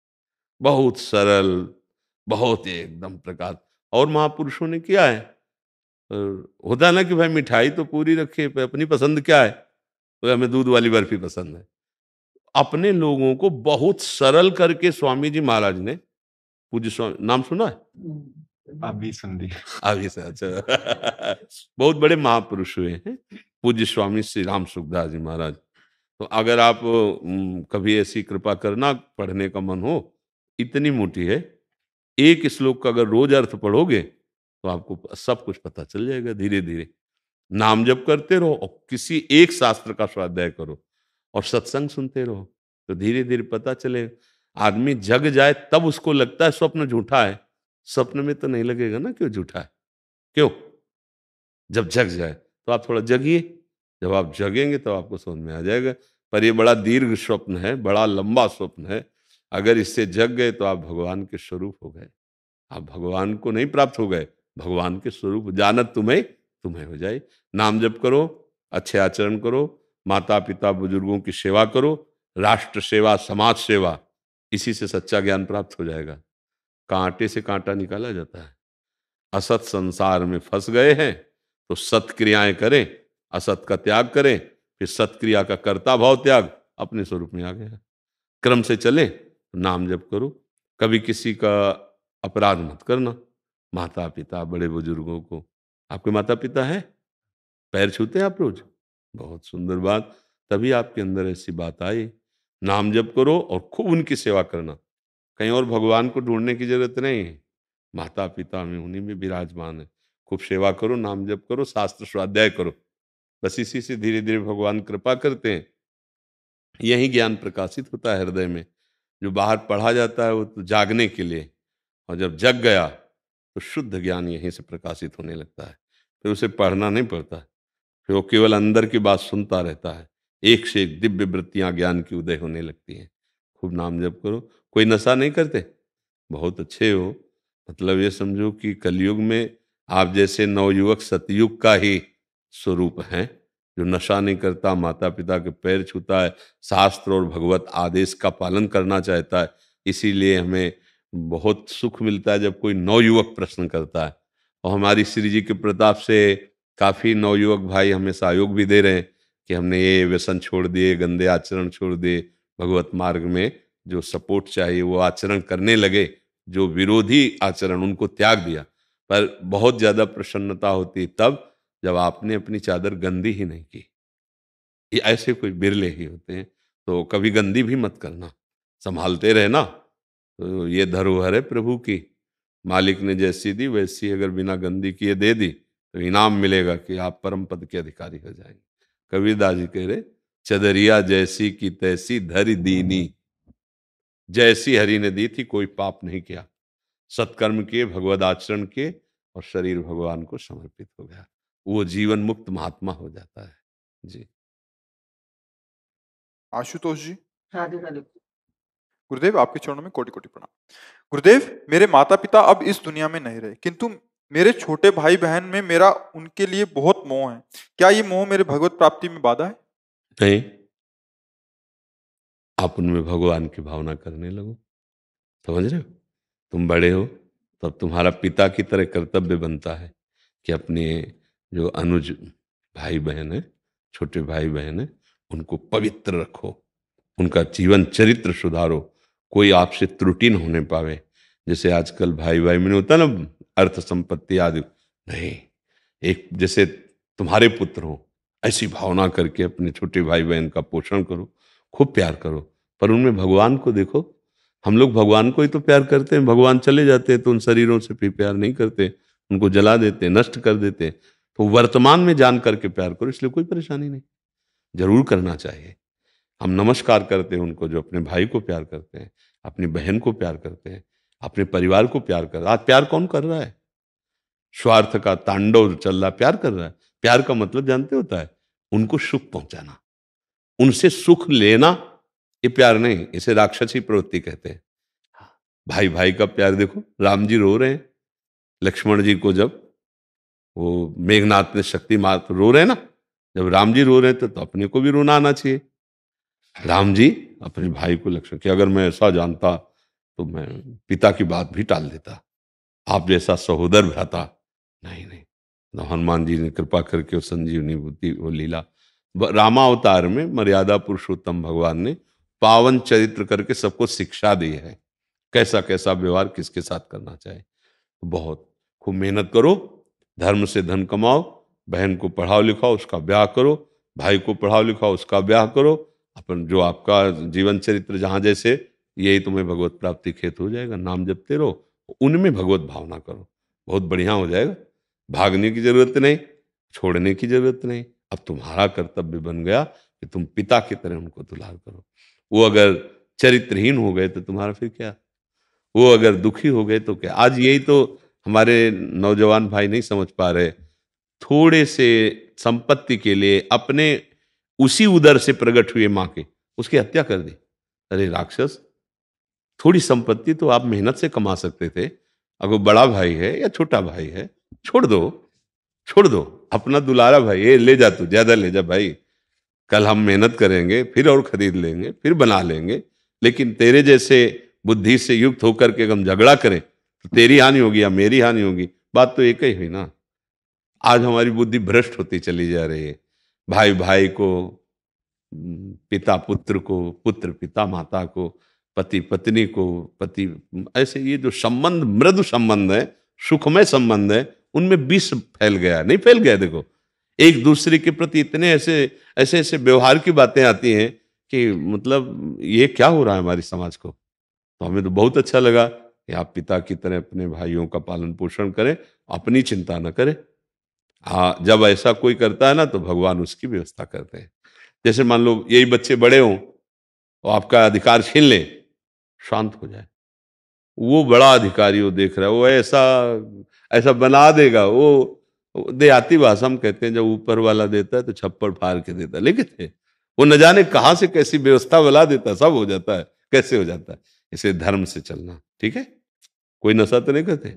बहुत सरल, बहुत एकदम प्रकार। और महापुरुषों ने किया है। होता है ना कि भाई मिठाई तो पूरी रखे, पर अपनी पसंद क्या है, तो हमें दूध वाली बर्फी पसंद है। अपने लोगों को बहुत सरल करके स्वामी जी महाराज ने, पूज्य स्वामी, नाम सुना है? अभी सुन ली। अभी से, अच्छा। बहुत बड़े महापुरुष हुए हैं पूज्य स्वामी श्री राम सुखदास जी महाराज। तो अगर आप कभी ऐसी कृपा करना, पढ़ने का मन हो, इतनी मोटी है, एक श्लोक का अगर रोज अर्थ पढ़ोगे तो आपको सब कुछ पता चल जाएगा धीरे धीरे। नाम जप करते रहो और किसी एक शास्त्र का स्वाध्याय करो और सत्संग सुनते रहो, तो धीरे धीरे पता चले। आदमी जग जाए तब उसको लगता है स्वप्न झूठा है, स्वप्न में तो नहीं लगेगा ना क्यों झूठा है। क्यों? जब जग जाए तो आप थोड़ा जगिए, जब आप जगेंगे तो आपको समझ में आ जाएगा। पर ये बड़ा दीर्घ स्वप्न है, बड़ा लंबा स्वप्न है। अगर इससे जग गए तो आप भगवान के स्वरूप हो गए। आप भगवान को नहीं प्राप्त हो गए, भगवान के स्वरूप जानत तुम्हें तुम्हें हो जाए। नाम जप करो, अच्छे आचरण करो, माता पिता बुजुर्गों की सेवा करो, राष्ट्र सेवा, समाज सेवा, इसी से सच्चा ज्ञान प्राप्त हो जाएगा। कांटे से कांटा निकाला जाता है। असत संसार में फंस गए हैं तो सत्क्रियाएं करें, असत का त्याग करें, फिर सत्क्रिया का कर्ता भाव त्याग, अपने स्वरूप में आ गया। क्रम से चले, नाम जप करो, कभी किसी का अपराध मत करना। माता पिता बड़े बुजुर्गों को, आपके माता पिता हैं, पैर छूते हैं आप रोज? बहुत सुंदर बात, तभी आपके अंदर ऐसी बात आई। नाम जप करो और खूब उनकी सेवा करना। कहीं और भगवान को ढूंढने की जरूरत नहीं है, माता पिता में उन्हीं में विराजमान है। खूब सेवा करो, नाम जप करो, शास्त्र स्वाध्याय करो, बस इसी से धीरे धीरे भगवान कृपा करते हैं। यही ज्ञान प्रकाशित होता है हृदय में। जो बाहर पढ़ा जाता है वो तो जागने के लिए, और जब जग गया तो शुद्ध ज्ञान यहीं से प्रकाशित होने लगता है। फिर उसे पढ़ना नहीं पड़ता, फिर वो केवल अंदर की बात सुनता रहता है। एक से एक दिव्य वृत्तियां ज्ञान की उदय होने लगती हैं। खूब नाम जप करो। कोई नशा नहीं करते? बहुत अच्छे हो, मतलब ये समझो कि कलयुग में आप जैसे नवयुवक सतयुग का ही स्वरूप हैं, जो नशा नहीं करता, माता पिता के पैर छूता है, शास्त्र और भगवत आदेश का पालन करना चाहता है। इसीलिए हमें बहुत सुख मिलता है जब कोई नवयुवक प्रश्न करता है। और हमारी श्री जी के प्रताप से काफ़ी नवयुवक भाई हमें सहयोग भी दे रहे हैं कि हमने ये व्यसन छोड़ दिए, गंदे आचरण छोड़ दिए, भगवत मार्ग में जो सपोर्ट चाहिए वो आचरण करने लगे, जो विरोधी आचरण उनको त्याग दिया। पर बहुत ज्यादा प्रसन्नता होती तब जब आपने अपनी चादर गंदी ही नहीं की। ये ऐसे कोई बिरले ही होते हैं। तो कभी गंदी भी मत करना, संभालते रहना। तो ये धरोहर है प्रभु की, मालिक ने जैसी दी वैसी अगर बिना गंदी किए दे दी तो इनाम मिलेगा कि आप परम पद के अधिकारी हो जाएंगे। कबीरदास जी कह रहे, चदरिया जैसी की तैसी धरि दीनी, जैसी हरि ने दी थी, कोई पाप नहीं किया, सत्कर्म किए, भगवद आचरण किए और शरीर भगवान को समर्पित हो गया, वो जीवन मुक्त महात्मा हो जाता है। जी आशुतोष जी। राधे राधे। गुरुदेव आपके चरणों में कोटि कोटि प्रणाम। गुरुदेव, मेरे माता पिता अब इस दुनिया में नहीं रहे, किंतु मेरे छोटे भाई बहन में मेरा उनके लिए बहुत मोह है। क्या ये मोह मेरे भगवत प्राप्ति में बाधा है? नहीं, आप उनमें भगवान की भावना करने लगो। समझ रहे हो, तुम बड़े हो तब तुम्हारा पिता की तरह कर्तव्य बनता है कि अपने जो अनुज भाई बहन है, छोटे भाई बहन है, उनको पवित्र रखो, उनका जीवन चरित्र सुधारो, कोई आपसे त्रुटि न होने पावे। जैसे आजकल भाई भाई में होता ना अर्थ संपत्ति आदि, नहीं, एक जैसे तुम्हारे पुत्र हो ऐसी भावना करके अपने छोटे भाई बहन का पोषण करो, खूब प्यार करो, पर उनमें भगवान को देखो। हम लोग भगवान को ही तो प्यार करते हैं, भगवान चले जाते हैं तो उन शरीरों से भी प्यार नहीं करते, उनको जला देते, नष्ट कर देते। तो वर्तमान में जान करके प्यार करो, इसलिए कोई परेशानी नहीं, जरूर करना चाहिए। हम नमस्कार करते हैं उनको जो अपने भाई को प्यार करते हैं, अपनी बहन को प्यार करते हैं, अपने परिवार को प्यार कर। आज प्यार कौन कर रहा है? स्वार्थ का तांडव चल रहा, प्यार कर रहा है। प्यार का मतलब जानते होता है उनको सुख पहुंचाना, उनसे सुख लेना, ये प्यार नहीं, इसे राक्षसी प्रवृत्ति कहते हैं। भाई भाई का प्यार देखो, राम जी रो रहे हैं लक्ष्मण जी को, जब वो मेघनाथ ने शक्ति मार रो रहे हैं ना, जब राम जी रो रहे थे तो अपने को भी रोना आना चाहिए। राम जी अपने भाई को लक्ष्मण कि अगर मैं ऐसा जानता तो मैं पिता की बात भी टाल देता, आप जैसा सहोदर भ्राता नहीं। नहीं, तो हनुमान जी ने कृपा करके वो संजीवनी बुद्धि वो लीला रामावतार में मर्यादा पुरुषोत्तम भगवान ने पावन चरित्र करके सबको शिक्षा दी है, कैसा कैसा व्यवहार किसके साथ करना चाहिए। बहुत खूब मेहनत करो, धर्म से धन कमाओ, बहन को पढ़ाओ लिखाओ, उसका ब्याह करो, भाई को पढ़ाओ लिखाओ, उसका ब्याह करो, अपन जो आपका जीवन चरित्र जहाँ जैसे, यही तुम्हें भगवत प्राप्ति खेत हो जाएगा। नाम जपते रहो, उनमें भगवत भावना करो, बहुत बढ़िया हो जाएगा। भागने की जरूरत नहीं, छोड़ने की जरूरत नहीं। अब तुम्हारा कर्तव्य बन गया कि तुम पिता की तरह उनको दुलार करो। वो अगर चरित्रहीन हो गए तो तुम्हारा फिर क्या, वो अगर दुखी हो गए तो क्या। आज यही तो हमारे नौजवान भाई नहीं समझ पा रहे, थोड़े से संपत्ति के लिए अपने उसी उदर से प्रकट हुए मां के उसकी हत्या कर दी। अरे राक्षस, थोड़ी संपत्ति तो आप मेहनत से कमा सकते थे। अगर बड़ा भाई है या छोटा भाई है, छोड़ दो, छोड़ दो, अपना दुलारा भाई है, ले जा, तू ज्यादा ले जा भाई, कल हम मेहनत करेंगे फिर और खरीद लेंगे, फिर बना लेंगे। लेकिन तेरे जैसे बुद्धि से युक्त होकर के हम झगड़ा करें तो तेरी हानि होगी या मेरी हानि होगी, बात तो एक ही हुई ना। आज हमारी बुद्धि भ्रष्ट होती चली जा रही है। भाई भाई को, पिता पुत्र को, पुत्र पिता माता को, पति पत्नी को, पति, ऐसे ये जो संबंध मृदु संबंध है, सुखमय संबंध है, उनमें विष फैल गया। नहीं फैल गया, देखो एक दूसरे के प्रति इतने ऐसे ऐसे ऐसे व्यवहार की बातें आती हैं कि मतलब ये क्या हो रहा है हमारी समाज को। तो हमें तो बहुत अच्छा लगा कि आप पिता की तरह अपने भाइयों का पालन पोषण करें, अपनी चिंता न करें। हाँ, जब ऐसा कोई करता है ना तो भगवान उसकी व्यवस्था करते हैं। जैसे मान लो यही बच्चे बड़े हों और आपका अधिकार छीन ले, शांत हो जाए। वो बड़ा अधिकारी वो देख रहा है, वो ऐसा ऐसा बना देगा। वो देहाती भाषा में कहते हैं जब ऊपर वाला देता है तो छप्पड़ फाड़ के देता है, लेकिन वो न जाने कहाँ से कैसी व्यवस्था बना देता, सब हो जाता है, कैसे हो जाता है। इसे धर्म से चलना, ठीक है। कोई नशा तो नहीं करते?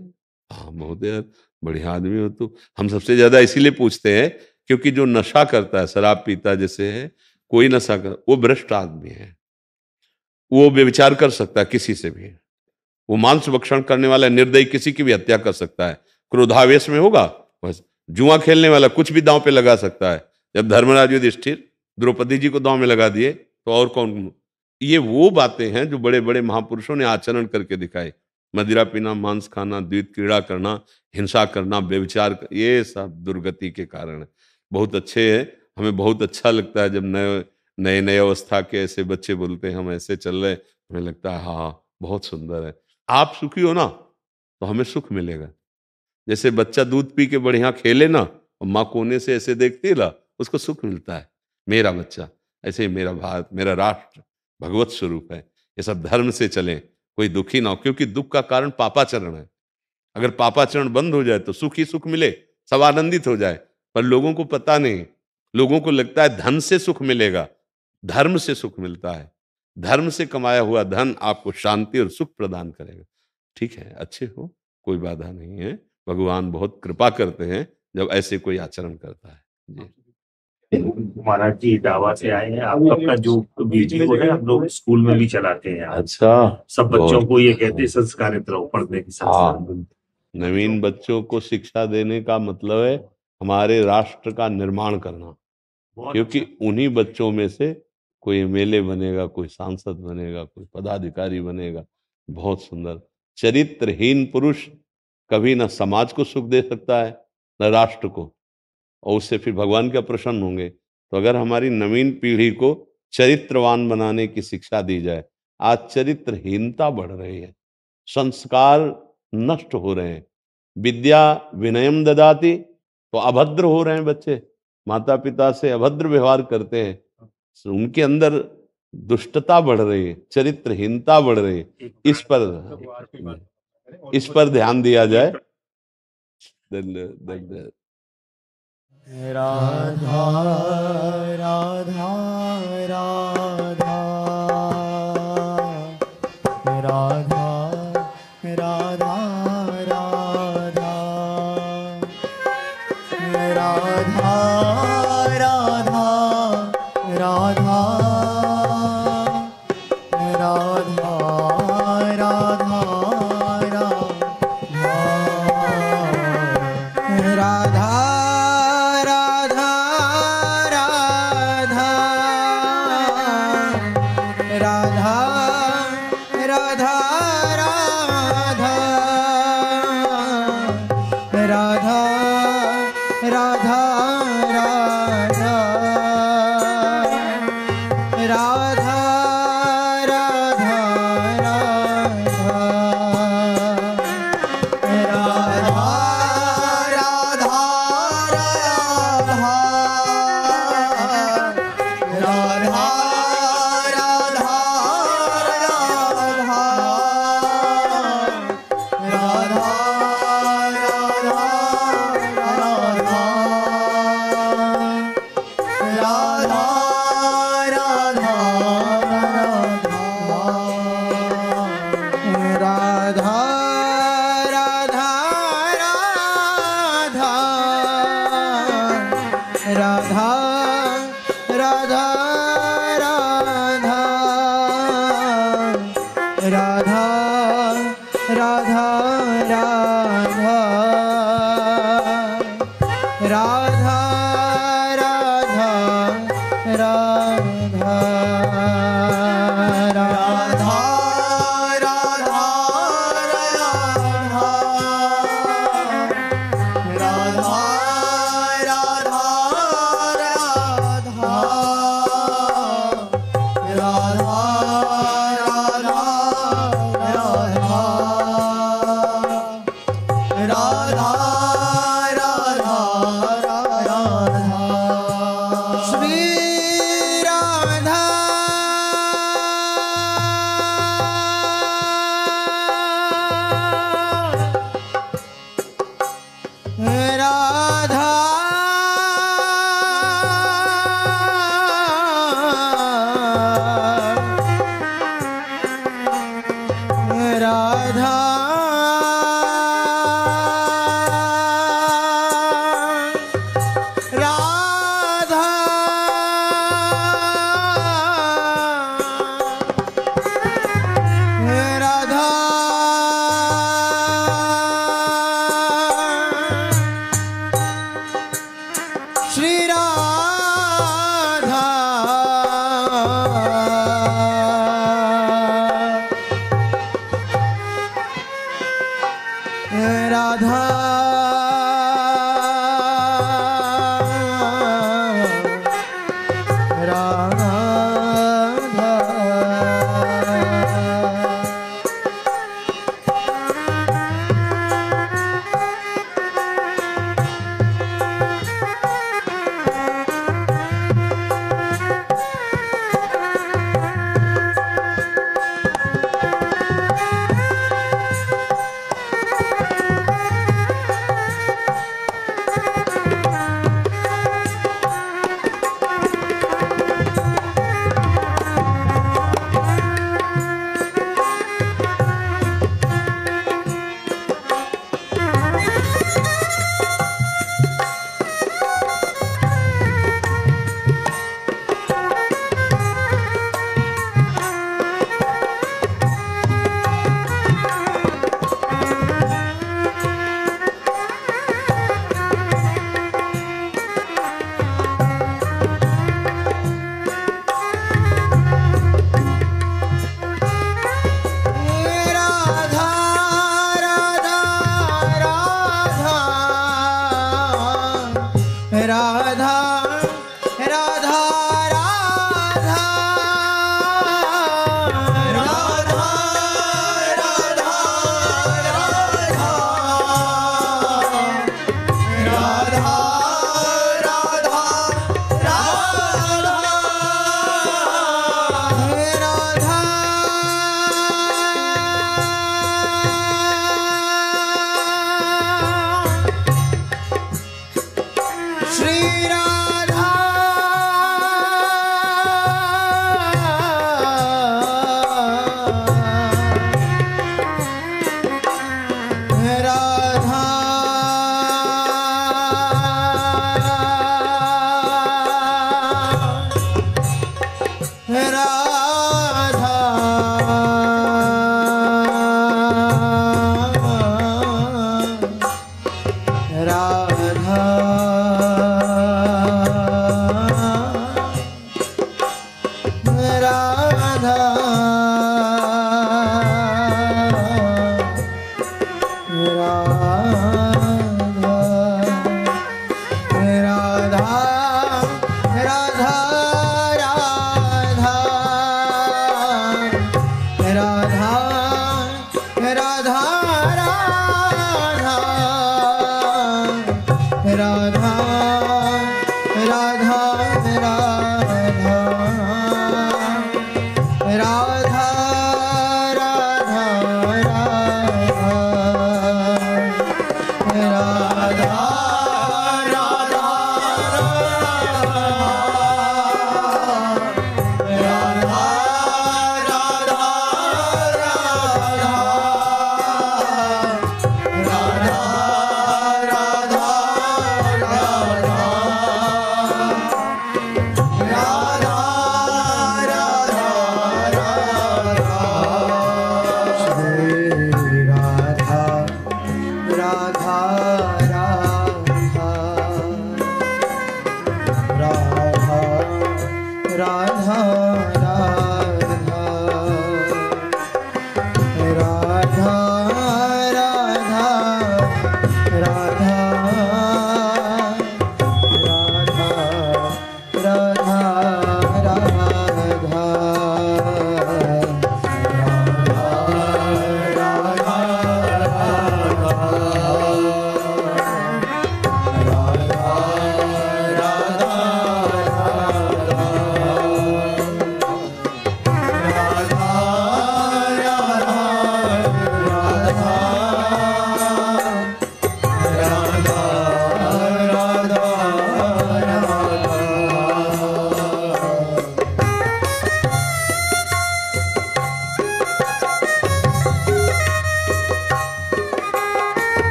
हाँ, बहुत यार बढ़िया आदमी हो तो। हम सबसे ज्यादा इसीलिए पूछते हैं क्योंकि जो नशा करता है, शराब पीता जैसे है, कोई नशा कर, वो भ्रष्ट आदमी है, वो व्यभिचार कर सकता है किसी से भी, वो मांस भक्षण करने वाला निर्दयी किसी की भी हत्या कर सकता है, क्रोधावेश में होगा बस। जुआ खेलने वाला कुछ भी दांव पे लगा सकता है। जब धर्मराज युधिष्ठिर द्रौपदी जी को दांव में लगा दिए तो और कौन। ये वो बातें हैं जो बड़े बड़े महापुरुषों ने आचरण करके दिखाए। मदिरा पीना, मांस खाना, द्वैत क्रीड़ा करना, हिंसा करना, व्यभिचार, ये सब दुर्गति के कारण है। बहुत अच्छे हैं, हमें बहुत अच्छा लगता है जब नए नए अवस्था के ऐसे बच्चे बोलते हैं हम ऐसे चल रहे, हमें लगता है हाँ बहुत सुंदर है। आप सुखी हो ना तो हमें सुख मिलेगा। जैसे बच्चा दूध पी के बढ़िया खेले ना और माँ कोने से ऐसे देखती है ना, उसको सुख मिलता है, मेरा बच्चा। ऐसे ही मेरा भारत, मेरा राष्ट्र भगवत स्वरूप है। ये सब धर्म से चलें, कोई दुखी ना हो, क्योंकि दुख का कारण पापाचरण है। अगर पापाचरण बंद हो जाए तो सुख ही सुख मिले, सब आनंदित हो जाए। पर लोगों को पता नहीं, लोगों को लगता है धन से सुख मिलेगा, धर्म से सुख मिलता है। धर्म से कमाया हुआ धन आपको शांति और सुख प्रदान करेगा। ठीक है, अच्छे हो, कोई बाधा नहीं है। भगवान बहुत कृपा करते हैं जब ऐसे कोई आचरण करता है। जी महाराज जी इटावा से आए हैं। आप अपना जो वीडियो है हम लोग स्कूल में भी चलाते हैं। अच्छा, सब बच्चों को ये कहते हैं संस्कारित रहो, पढ़ने के साथ। हाँ, नवीन बच्चों को शिक्षा देने का मतलब है हमारे राष्ट्र का निर्माण करना। क्योंकि उन्हीं बच्चों में से कोई एमएलए बनेगा, कोई सांसद बनेगा, कोई पदाधिकारी बनेगा। बहुत सुंदर। चरित्रहीन पुरुष कभी न समाज को सुख दे सकता है न राष्ट्र को, और उससे फिर भगवान क्या प्रसन्न होंगे। तो अगर हमारी नवीन पीढ़ी को चरित्रवान बनाने की शिक्षा दी जाए। आज चरित्रहीनता बढ़ रही है, संस्कार नष्ट हो रहे हैं। विद्या विनयम ददाति, तो अभद्र हो रहे हैं बच्चे, माता पिता से अभद्र व्यवहार करते हैं, उनके अंदर दुष्टता बढ़ रही है, चरित्रहीनता बढ़ रही है। इस पर ध्यान दिया जाए। राधा राधा राधा राधा राधा राधा राधा राधा राधा राधा